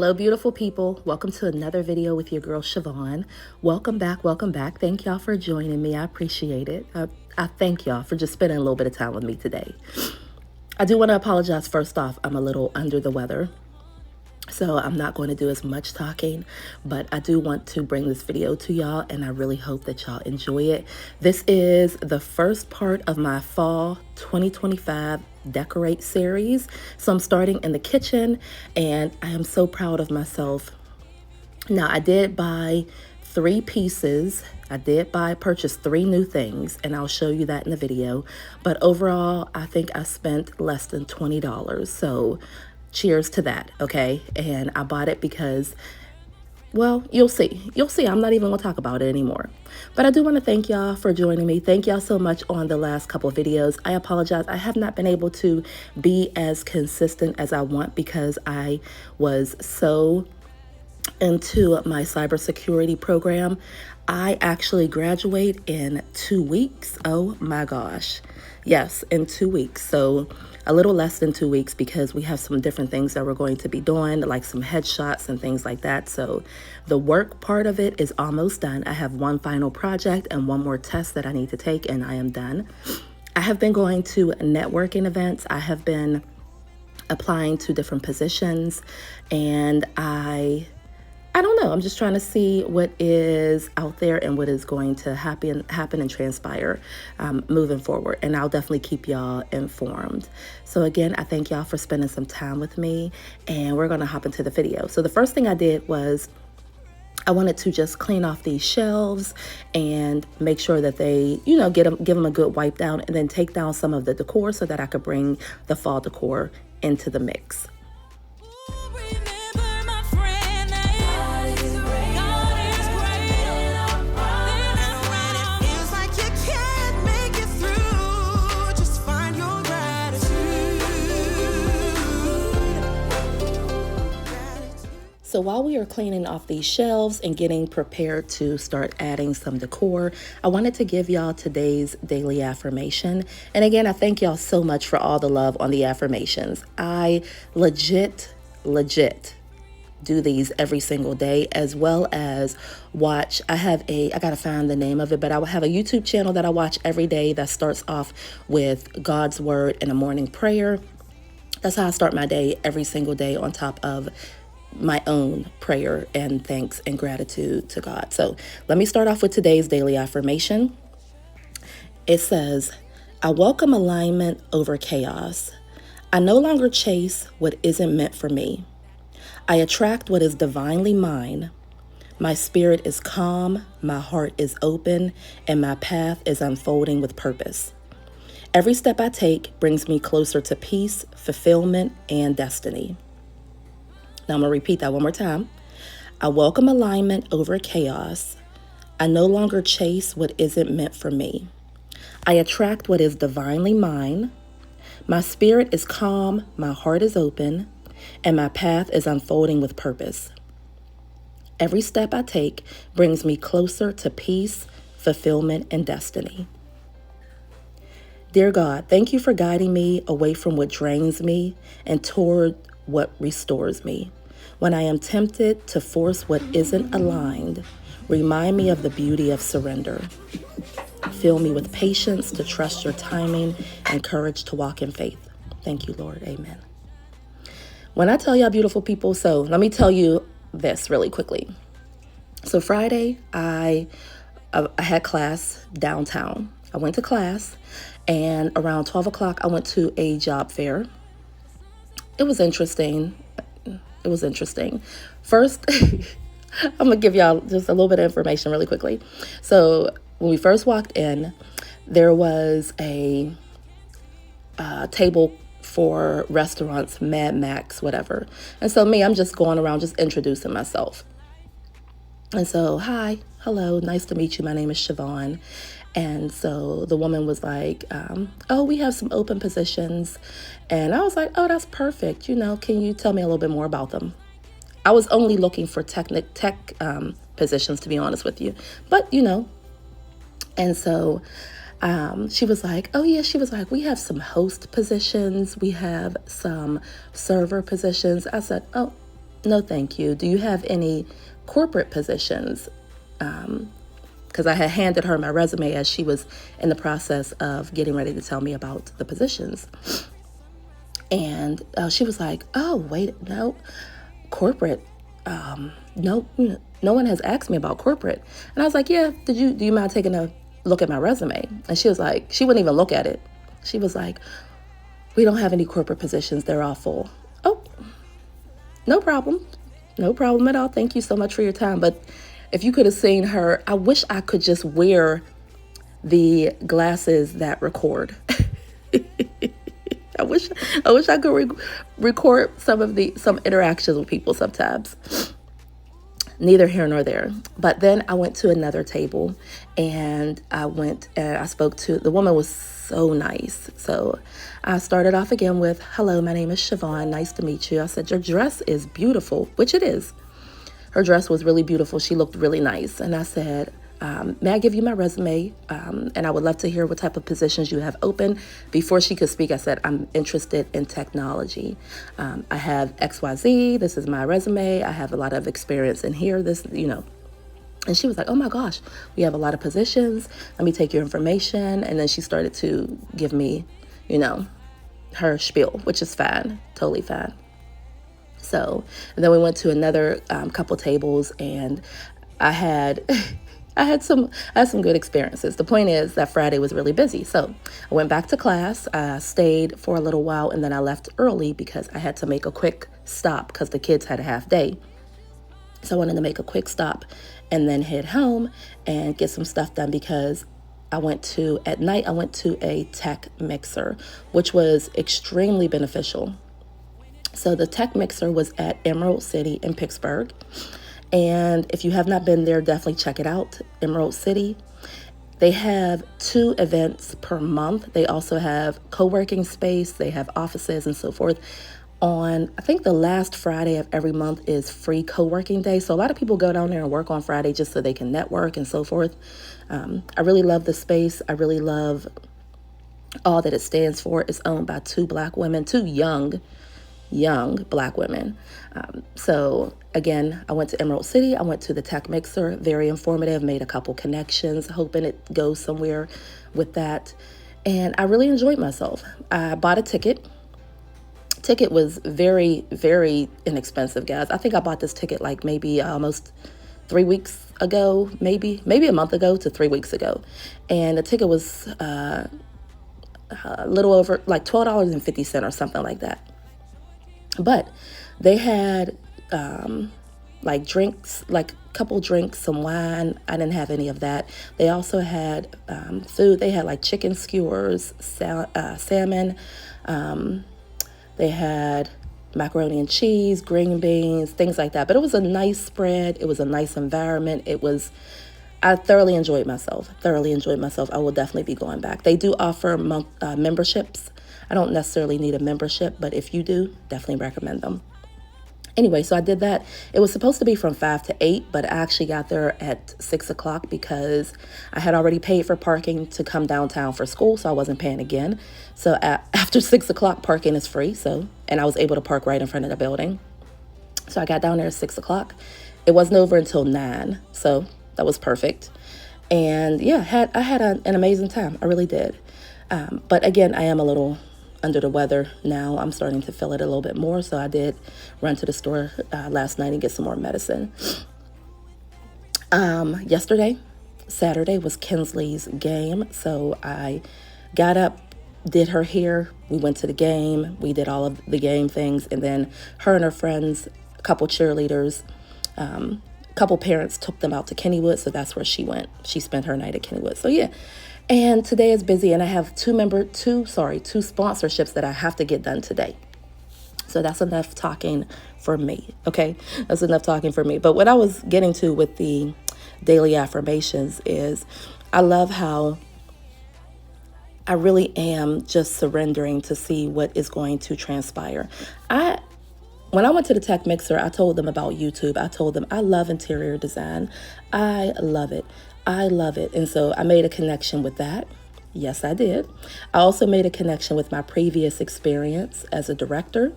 Hello, beautiful people. Welcome to another video with your girl, Sha-Von. Welcome back. Welcome back. Thank y'all for joining me. I appreciate it. I thank y'all for just spending a little bit of time with me today. I do want to apologize first off. I'm a little under the weather, so I'm not going to do as much talking, but I do want to bring this video to y'all, and I really hope that y'all enjoy it. This is the first part of my fall 2025 decorate series. So I'm starting in the kitchen, and I am so proud of myself. Now, I did buy 3 pieces. I did purchase 3 new things, and I'll show you that in the video. But overall, I think I spent less than $20. So cheers to that, okay? And I bought it because, well, you'll see. You'll see. I'm not even going to talk about it anymore. But I do want to thank y'all for joining me. Thank y'all so much on the last couple of videos. I apologize. I have not been able to be as consistent as I want because I was so into my cybersecurity program. I actually graduate in 2 weeks. Oh my gosh. Yes, in 2 weeks. So a little less than 2 weeks because we have some different things that we're going to be doing, like some headshots and things like that. So the work part of it is almost done. I have one final project and one more test that I need to take, and I am done. I have been going to networking events. I have been applying to different positions, and I don't know. I'm just trying to see what is out there and what is going to happen and transpire moving forward. And I'll definitely keep y'all informed. So again, I thank y'all for spending some time with me, and we're going to hop into the video. So the first thing I did was I wanted to just clean off these shelves and make sure that they, you know, give them a good wipe down, and then take down some of the decor so that I could bring the fall decor into the mix. So while we are cleaning off these shelves and getting prepared to start adding some decor, I wanted to give y'all today's daily affirmation. And again, I thank y'all so much for all the love on the affirmations. I legit do these every single day, as well as watch. I gotta find the name of it, but I will have a YouTube channel that I watch every day that starts off with God's word and a morning prayer. That's how I start my day every single day, on top of my own prayer and thanks and gratitude to God. So let me start off with today's daily affirmation. It says, I welcome alignment over chaos. I no longer chase what isn't meant for me. I attract what is divinely mine. My spirit is calm, my heart is open, and my path is unfolding with purpose. Every step I take brings me closer to peace, fulfillment, and destiny. Now I'm going to repeat that one more time. I welcome alignment over chaos. I no longer chase what isn't meant for me. I attract what is divinely mine. My spirit is calm, my heart is open, and my path is unfolding with purpose. Every step I take brings me closer to peace, fulfillment, and destiny. Dear God, thank you for guiding me away from what drains me and toward what restores me. When I am tempted to force what isn't aligned, remind me of the beauty of surrender. Fill me with patience to trust your timing and courage to walk in faith. Thank you, Lord. Amen. When I tell y'all, beautiful people, so let me tell you this really quickly. So Friday, I had class downtown. I went to class, and around 12 o'clock, I went to a job fair. It was interesting. First, I'm going to give y'all just a little bit of information really quickly. So when we first walked in, there was a table for restaurants, Mad Max, whatever. And so I'm just going around, just introducing myself. And so, hi, hello, nice to meet you. My name is Sha-Von. And so the woman was like, oh, we have some open positions. And I was like, oh, that's perfect. You know, can you tell me a little bit more about them? I was only looking for tech positions, to be honest with you. But, you know, and so she was like, oh, yeah, she was like, we have some host positions. We have some server positions. I said, oh, no thank you. Do you have any corporate positions? Because I had handed her my resume as she was in the process of getting ready to tell me about the positions. And she was like, oh, wait, no, corporate. No, no one has asked me about corporate. And I was like, yeah, do you mind taking a look at my resume? And she was like, she wouldn't even look at it. She was like, we don't have any corporate positions. They're all full. Oh, no problem. No problem at all. Thank you so much for your time. But if you could have seen her, I wish I could just wear the glasses that record. I wish I could record some interactions with people sometimes. Neither here nor there. But then I went to another table, and I spoke to the woman. Was so nice. So I started off again with, hello, my name is Sha-Von. Nice to meet you. I said, your dress is beautiful, which it is. Her dress was really beautiful. She looked really nice. And I said, may I give you my resume? And I would love to hear what type of positions you have open. Before she could speak, I said, I'm interested in technology. I have XYZ. This is my resume. I have a lot of experience in here. And she was like, oh my gosh, we have a lot of positions. Let me take your information. And then she started to give me, her spiel, which is fine, totally fine. So, and then we went to another couple tables, and I had some good experiences. The point is that Friday was really busy. So I went back to class, I stayed for a little while, and then I left early because I had to make a quick stop because the kids had a half day. So I wanted to make a quick stop and then head home and get some stuff done, because at night I went to a tech mixer, which was extremely beneficial. So the tech mixer was at Emerald City in Pittsburgh. And if you have not been there, definitely check it out, Emerald City. They have 2 events per month. They also have co-working space. They have offices and so forth. I think the last Friday of every month is free co-working day. So a lot of people go down there and work on Friday just so they can network and so forth. I really love the space. I really love all that it stands for. It's owned by 2 black women, 2 young black women. So again, I went to Emerald City. I went to the tech mixer. Very informative. Made a couple connections, hoping it goes somewhere with that. And I really enjoyed myself. I bought a ticket. Ticket was very, very inexpensive, guys. I think I bought this ticket like maybe almost 3 weeks ago, maybe a month ago to 3 weeks ago. And the ticket was a little over like $12.50 or something like that. But they had like drinks, like a couple drinks, some wine. I didn't have any of that. They also had food. They had like chicken skewers, salmon. They had macaroni and cheese, green beans, things like that. But it was a nice spread. It was a nice environment. I thoroughly enjoyed myself. I will definitely be going back. They do offer memberships. I don't necessarily need a membership, but if you do, definitely recommend them. Anyway, so I did that. It was supposed to be from 5 to 8, but I actually got there at 6 o'clock because I had already paid for parking to come downtown for school, so I wasn't paying again. So after 6 o'clock, parking is free, and I was able to park right in front of the building. So I got down there at 6 o'clock. It wasn't over until 9, so that was perfect. And yeah, I had an amazing time. I really did. But again, I am a little under the weather now. I'm starting to feel it a little bit more. So I did run to the store last night and get some more medicine. Saturday was Kinsley's game. So I got up, did her hair. We went to the game. We did all of the game things. And then her and her friends, a couple cheerleaders, a couple parents took them out to Kennywood. So that's where she went. She spent her night at Kennywood. So yeah. And today is busy, and I have two sponsorships that I have to get done today. So that's enough talking for me, okay? That's enough talking for me. But what I was getting to with the daily affirmations is I love how I really am just surrendering to see what is going to transpire. When I went to the tech mixer, I told them about YouTube. I told them I love interior design. I love it. And so I made a connection with that. Yes, I did. I also made a connection with my previous experience as a director.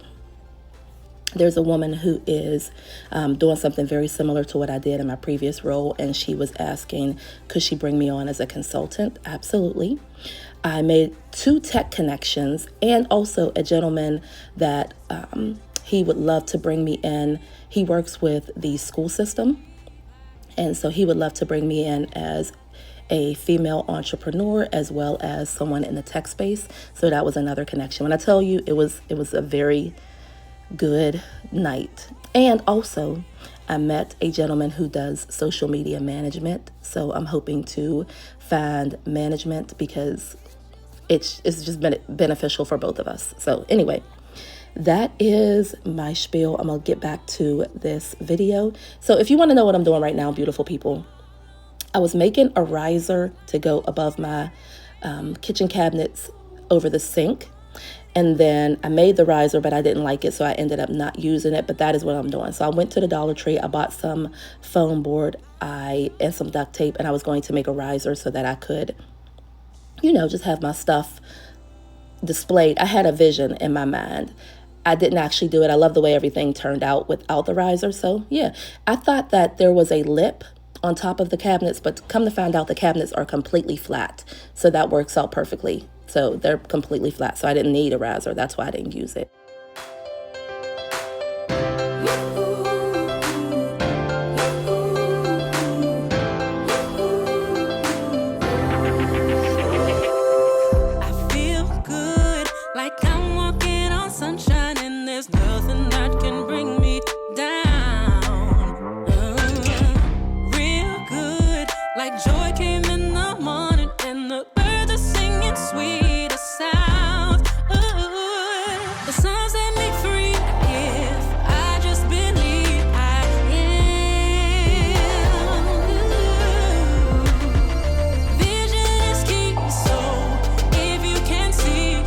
There's a woman who is doing something very similar to what I did in my previous role, and she was asking, could she bring me on as a consultant? Absolutely. I made 2 tech connections, and also a gentleman that he would love to bring me in. He works with the school system, and so he would love to bring me in as a female entrepreneur as well as someone in the tech space. So that was another connection. When I tell you, it was a very good night. And also, I met a gentleman who does social media management. So I'm hoping to find management because it's just been beneficial for both of us. So anyway, that is my spiel. I'm gonna get back to this video. So if you want to know what I'm doing right now, beautiful people, I was making a riser to go above my kitchen cabinets over the sink. And then I made the riser, but I didn't like it, so I ended up not using it. But that is what I'm doing. So I went to the Dollar Tree. I bought some foam board and some duct tape, and I was going to make a riser so that I could, just have my stuff displayed. I had a vision in my mind. I didn't actually do it. I love the way everything turned out without the riser. So yeah, I thought that there was a lip on top of the cabinets, but come to find out the cabinets are completely flat. So that works out perfectly. So they're completely flat. So I didn't need a riser. That's why I didn't use it. I feel good, like I'm walking on sunshine, and there's nothing that can bring me down. Real good, like joy came in the morning, and the birds are singing sweeter sounds. The sun set me free if I just believe I am. Vision is key, so if you can see, you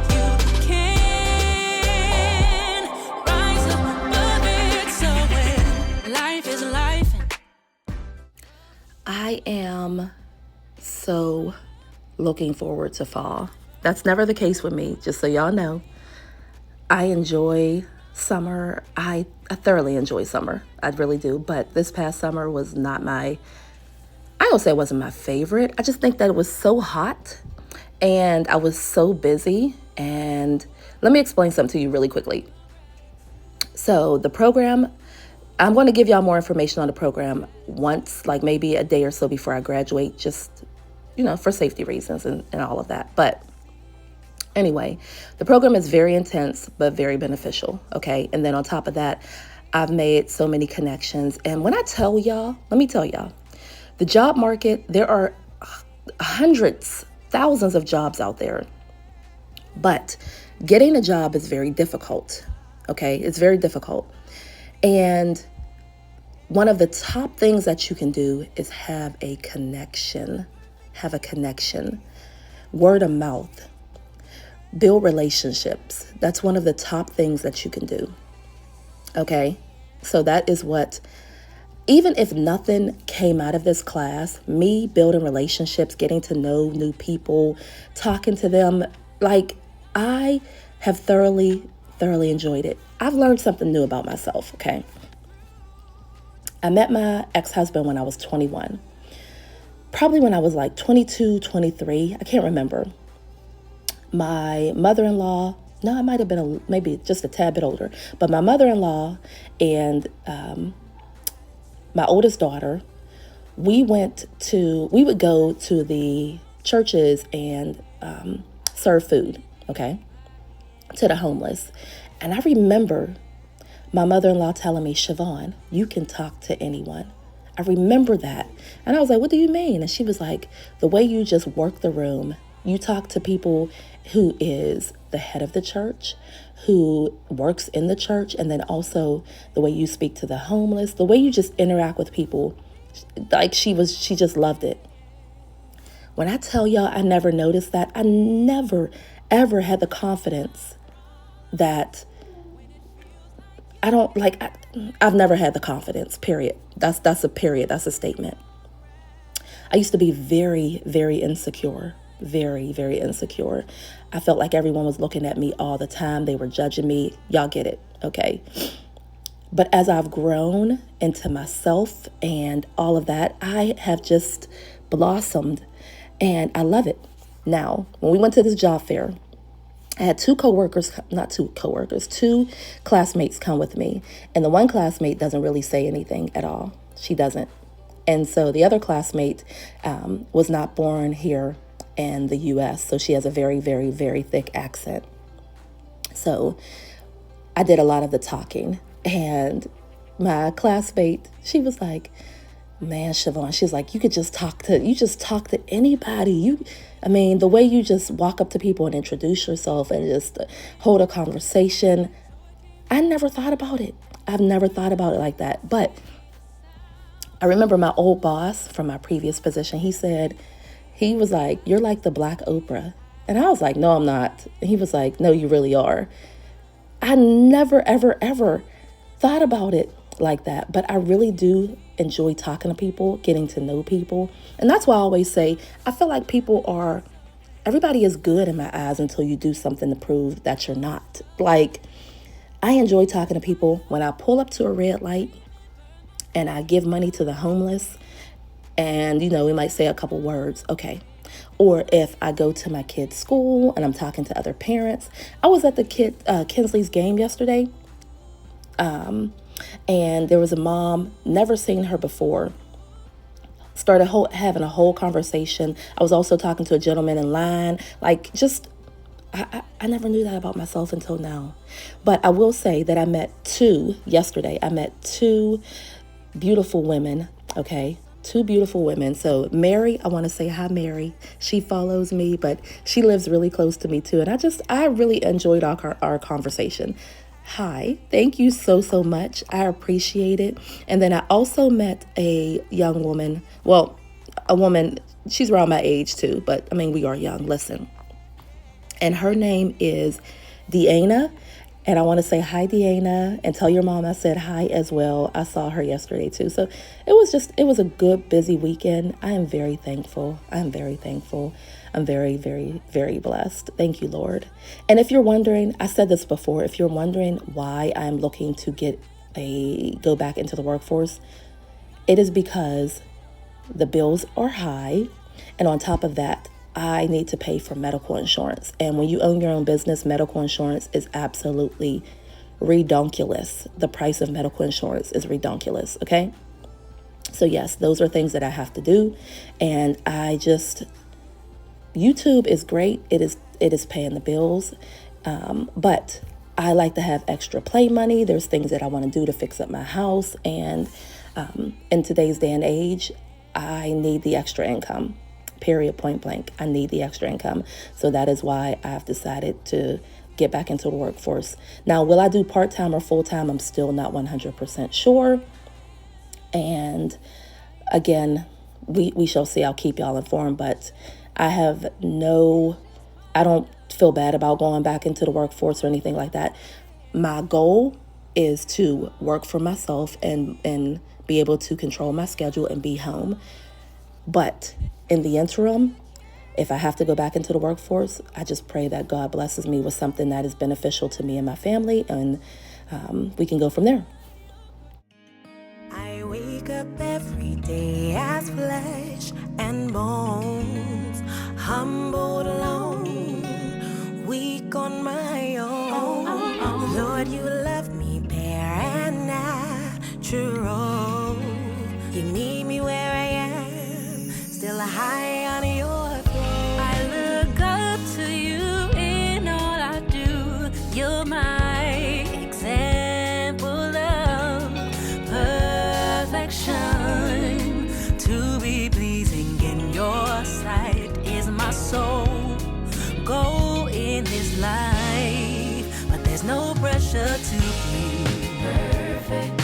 can rise above it. So when life is life. I am so looking forward to fall. That's never the case with me, just so y'all know. I enjoy summer. I thoroughly enjoy summer. I really do. But this past summer was not I don't say it wasn't my favorite. I just think that it was so hot and I was so busy. And let me explain something to you really quickly. So the program, I'm going to give y'all more information on the program once, like maybe a day or so before I graduate, just, for safety reasons and all of that. But anyway, the program is very intense, but very beneficial. Okay. And then on top of that, I've made so many connections. And when I tell y'all, let me tell y'all, the job market, there are hundreds, thousands of jobs out there, but getting a job is very difficult. Okay. It's very difficult. And one of the top things that you can do is have a connection. Word of mouth. Build relationships. That's one of the top things that you can do. Okay? So that is what, even if nothing came out of this class, me building relationships, getting to know new people, talking to them, like I have thoroughly enjoyed it. I've learned something new about myself, okay? I met my ex-husband when I was 21. Probably when I was like 22, 23. I can't remember. My mother-in-law, no, I might have been maybe just a tad bit older, but my mother-in-law and my oldest daughter, we would go to the churches and serve food, okay, to the homeless. And I remember my mother-in-law telling me, "SHYVONNE, you can talk to anyone." I remember that. And I was like, "What do you mean?" And she was like, "The way you just work the room, you talk to people who is the head of the church, who works in the church, and then also the way you speak to the homeless, the way you just interact with people." Like she just loved it. When I tell y'all I never noticed that, I never, ever had the confidence that I've never had the confidence, period. That's a period. That's a statement. I used to be very, very insecure. Very, very insecure. I felt like everyone was looking at me all the time. They were judging me. Y'all get it, okay? But as I've grown into myself and all of that, I have just blossomed and I love it. Now, when we went to this job fair, I had two classmates come with me. And the one classmate doesn't really say anything at all. She doesn't. And so the other classmate was not born here in the US. So she has a very, very, very thick accent. So I did a lot of the talking. And my classmate, she was like, man, SHYVONNE, she's like, you just talk to anybody. The way you just walk up to people and introduce yourself and just hold a conversation. I never thought about it. I've never thought about it like that. But I remember my old boss from my previous position, he was like, you're like the Black Oprah. And I was like, no, I'm not. And he was like, no, you really are. I never, ever, ever thought about it like that. But I really do enjoy talking to people, getting to know people. And that's why I always say, I feel like everybody is good in my eyes until you do something to prove that you're not. Like, I enjoy talking to people. When I pull up to a red light and I give money to the homeless and, we might say a couple words, okay. Or if I go to my kid's school and I'm talking to other parents. I was at the Kinsley's game yesterday. And there was a mom, never seen her before, started having a whole conversation. I was also talking to a gentleman in line, like just, I never knew that about myself until now. But I will say that I met two beautiful women, okay? Two beautiful women. So Mary, I want to say hi, Mary. She follows me, but she lives really close to me too. And I really enjoyed our conversation. Hi, thank you so much. I appreciate it. And then I also met a young woman, a woman, she's around my age too, but we are young, listen. And her name is Deanna. And I want to say hi, Deanna, and tell your mom I said hi as well. I saw her yesterday too. So it was a good, busy weekend. I am very thankful. I'm very thankful. I'm very, very, very blessed. Thank you, Lord. And if you're wondering, I said this before, if you're wondering why I'm looking to go back into the workforce, it is because the bills are high. And on top of that, I need to pay for medical insurance. And when you own your own business, medical insurance is absolutely redonkulous. The price of medical insurance is redonkulous, okay? So yes, those are things that I have to do. And YouTube is great. It is paying the bills. But I like to have extra play money. There's things that I want to do to fix up my house. And in today's day and age, I need the extra income. Period, point blank. I need the extra income. So that is why I've decided to get back into the workforce. Now, will I do part-time or full-time? I'm still not 100% sure. And again, we shall see. I'll keep y'all informed, but I don't feel bad about going back into the workforce or anything like that. My goal is to work for myself and be able to control my schedule and be home. But in the interim, if I have to go back into the workforce, I just pray that God blesses me with something that is beneficial to me and my family, and we can go from there. I wake up every day as flesh and bones, humbled alone, weak on my own. Lord, you love me bare and natural. You meet me where I am, still high on your throne. I look up to you in all I do. You're my example of perfection. To be pleasing in your sight is my sole goal in this life. But there's no pressure to be perfect.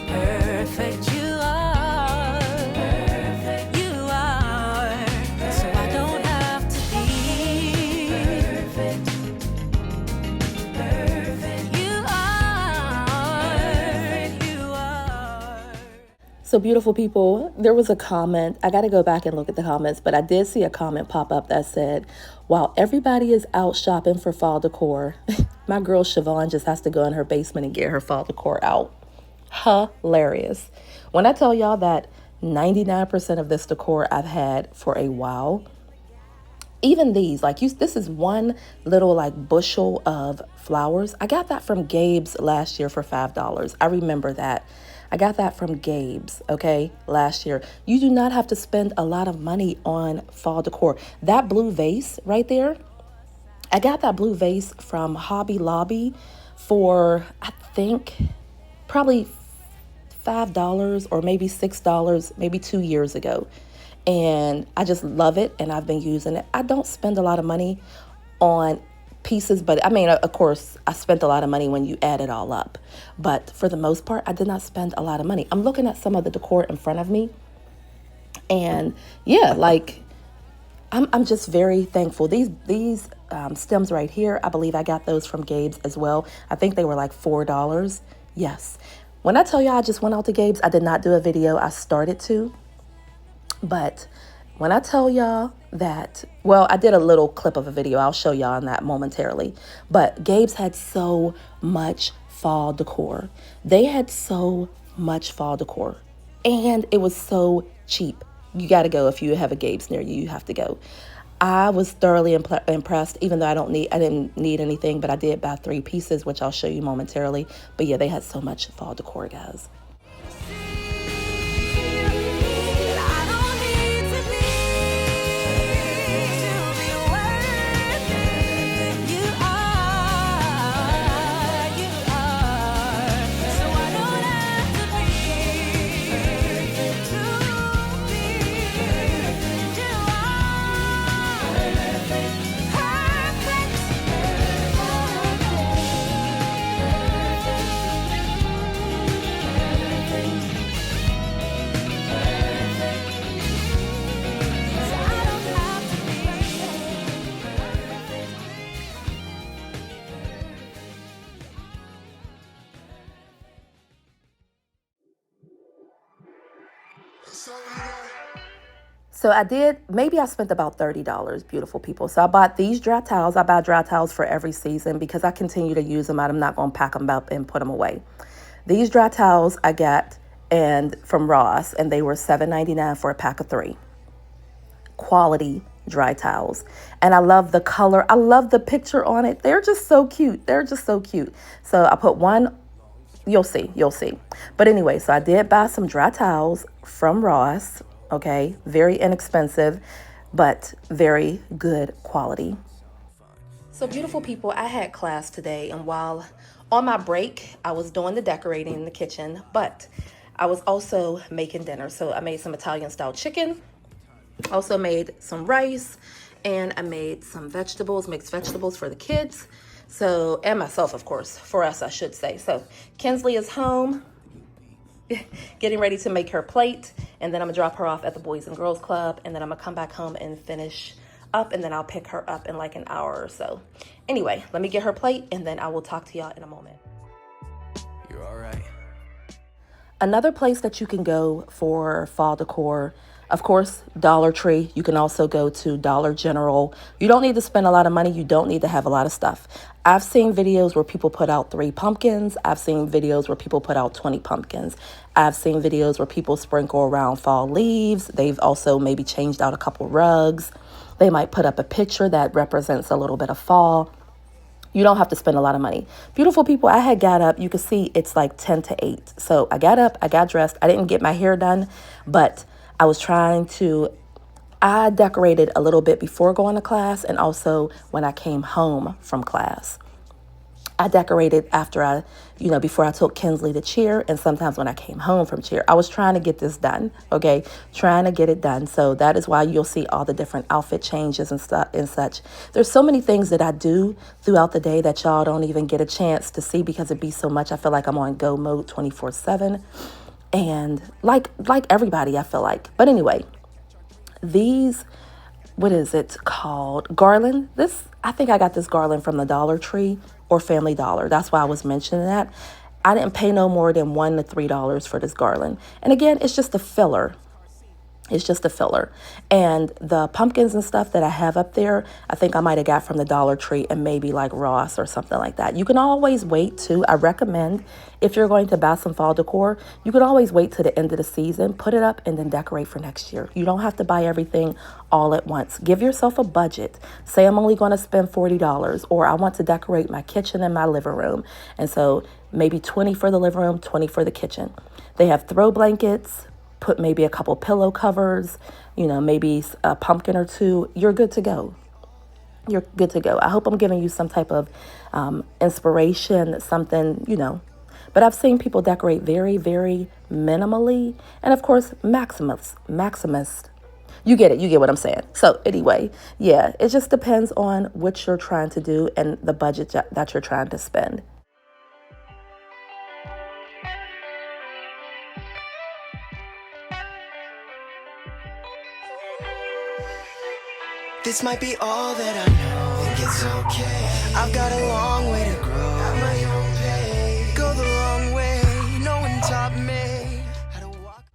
Perfect you are. Perfect you are. Perfect. So I don't have to be perfect. Perfect you are. Perfect you are. So beautiful people, there was a comment. I got to go back and look at the comments, but I did see a comment pop up that said, While everybody is out shopping for fall decor, my girl Sha-Von just has to go in her basement and get her fall decor out. Hilarious. When I tell y'all that 99% of this decor I've had for a while, even these, like this is one little like bushel of flowers. I got that from Gabe's last year for $5. I remember that. I got that from Gabe's, okay, last year. You do not have to spend a lot of money on fall decor. That blue vase right there, I got that blue vase from Hobby Lobby for, I think, probably $5 or maybe $6, maybe 2 years ago. And I just love it, and I've been using it. I don't spend a lot of money on pieces, but I mean, of course, I spent a lot of money when you add it all up. But for the most part, I did not spend a lot of money. I'm looking at some of the decor in front of me, and yeah, like I'm just very thankful. These stems right here, I believe I got those from Gabe's as well. I think they were like $4. Yes. When I tell y'all I just went out to Gabe's, I did not do a video. I started to. But when I tell y'all that, well, I did a little clip of a video. I'll show y'all on that momentarily. But Gabe's had so much fall decor. They had so much fall decor. And it was so cheap. You got to go. If you have a Gabe's near you, you have to go. I was thoroughly impressed, even though I didn't need anything, but I did buy 3 pieces, which I'll show you momentarily. But yeah, they had so much fall decor, guys. So maybe I spent about $30, beautiful people. So I bought these dry towels. I buy dry towels for every season because I continue to use them. I'm not going to pack them up and put them away. These dry towels I got from Ross, and they were $7.99 for a pack of 3. Quality dry towels. And I love the color. I love the picture on it. They're just so cute. They're just so cute. So I put one. You'll see. But anyway, so I did buy some dry towels from Ross. Okay, very inexpensive, but very good quality. So beautiful people, I had class today, and while on my break, I was doing the decorating in the kitchen, but I was also making dinner. So I made some Italian style chicken, also made some rice, and I made some vegetables, mixed vegetables for the kids. So, and myself, of course, for us, I should say. So Kinsley is home, getting ready to make her plate, and then I'm gonna drop her off at the Boys and Girls Club, and then I'm gonna come back home and finish up, and then I'll pick her up in like an hour or so. Anyway, let me get her plate, and then I will talk to y'all in a moment. You're all right. Another place that you can go for fall decor, of course, Dollar Tree. You can also go to Dollar General. You don't need to spend a lot of money. You don't need to have a lot of stuff. I've seen videos where people put out 3 pumpkins. I've seen videos where people put out 20 pumpkins. I've seen videos where people sprinkle around fall leaves. They've also maybe changed out a couple rugs. They might put up a picture that represents a little bit of fall. You don't have to spend a lot of money. Beautiful people, I had got up. You can see it's like 10 to 8. So I got up, I got dressed. I didn't get my hair done, but I was I decorated a little bit before going to class, and also when I came home from class. I decorated after before I took Kinsley to cheer, and sometimes when I came home from cheer. I was trying to get this done, okay? Trying to get it done. So that is why you'll see all the different outfit changes and stuff and such. There's so many things that I do throughout the day that y'all don't even get a chance to see because it be so much. I feel like I'm on go mode 24/7. And like everybody, I feel like. But anyway, these, what is it called? Garland. I think I got this garland from the Dollar Tree or Family Dollar. That's why I was mentioning that. I didn't pay no more than $1 to $3 for this garland. And again, it's just a filler. It's just a filler. And the pumpkins and stuff that I have up there, I think I might have got from the Dollar Tree and maybe like Ross or something like that. You can always wait too. I recommend if you're going to buy some fall decor, you can always wait to the end of the season, put it up and then decorate for next year. You don't have to buy everything all at once. Give yourself a budget. Say I'm only going to spend $40 or I want to decorate my kitchen and my living room. And so maybe 20 for the living room, 20 for the kitchen. They have throw blankets. Put maybe a couple pillow covers, you know, maybe a pumpkin or two. You're good to go. You're good to go. I hope I'm giving you some type of inspiration, something, you know. But I've seen people decorate very, very minimally. And of course, maximist. You get it. You get what I'm saying. So anyway, yeah, it just depends on what you're trying to do and the budget that you're trying to spend. This might be all that I know. Think it's okay. I've got a long way to grow. At my own pace. Go the long way. No one taught me how to walk.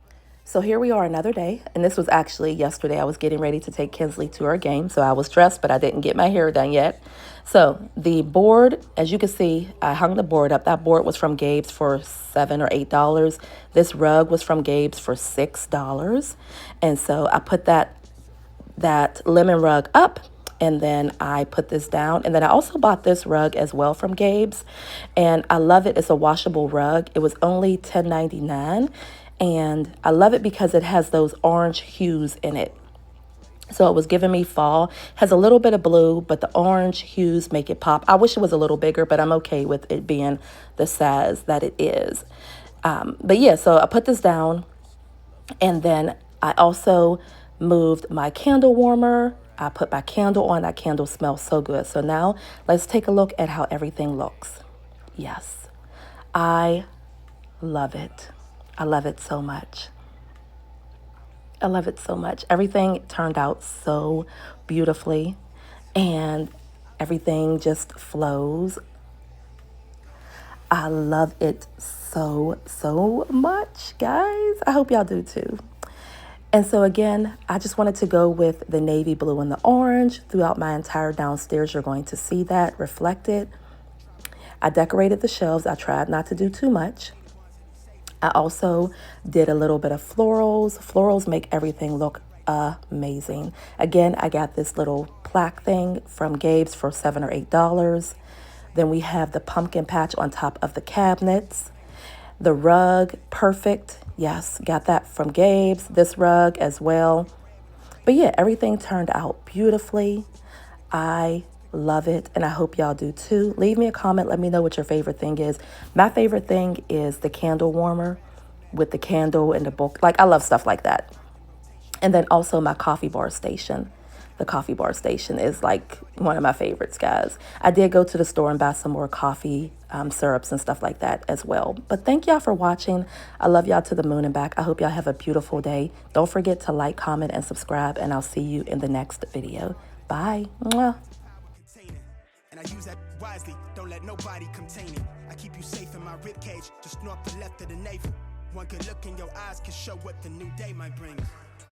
So here we are another day. And this was actually yesterday. I was getting ready to take Kinsley to her game. So I was dressed, but I didn't get my hair done yet. So the board, as you can see, I hung the board up. That board was from Gabe's for $7 or $8. This rug was from Gabe's for $6. And so I put that lemon rug up and then I put this down, and then I also bought this rug as well from Gabe's, and I love it. It's a washable rug. It was only $10.99, and I love it because it has those orange hues in it. So it was giving me fall. Has a little bit of blue, but the orange hues make it pop. I wish it was a little bigger, but I'm okay with it being the size that it is. But yeah, so I put this down, and then I also moved my candle warmer. I put my candle on. That candle smells so good. So now let's take a look at how everything looks. Yes, I love it. I love it so much. I love it so much. Everything turned out so beautifully and everything just flows. I love it so, so much, guys. I hope y'all do too. And so again, I just wanted to go with the navy blue and the orange throughout my entire downstairs. You're going to see that reflected. I decorated the shelves. I tried not to do too much. I also did a little bit of florals. Florals make everything look amazing. Again, I got this little plaque thing from Gabe's for $7 or $8. Then we have the pumpkin patch on top of the cabinets. The rug, perfect. Yes, got that from Gabe's. This rug as well. But yeah, everything turned out beautifully. I love it, and I hope y'all do too. Leave me a comment. Let me know what your favorite thing is. My favorite thing is the candle warmer with the candle and the book. Like, I love stuff like that. And then also my coffee bar station. The coffee bar station is like one of my favorites, guys. I did go to the store and buy some more coffee syrups and stuff like that as well. But thank y'all for watching. I love y'all to the moon and back. I hope y'all have a beautiful day. Don't forget to like, comment, and subscribe, and I'll see you in the next video. Bye. Mwah. And I use that wisely, don't let nobody contain it. I keep you safe in my ribcage, just north to left of the navel. One good look in your eyes can show what the new day might bring.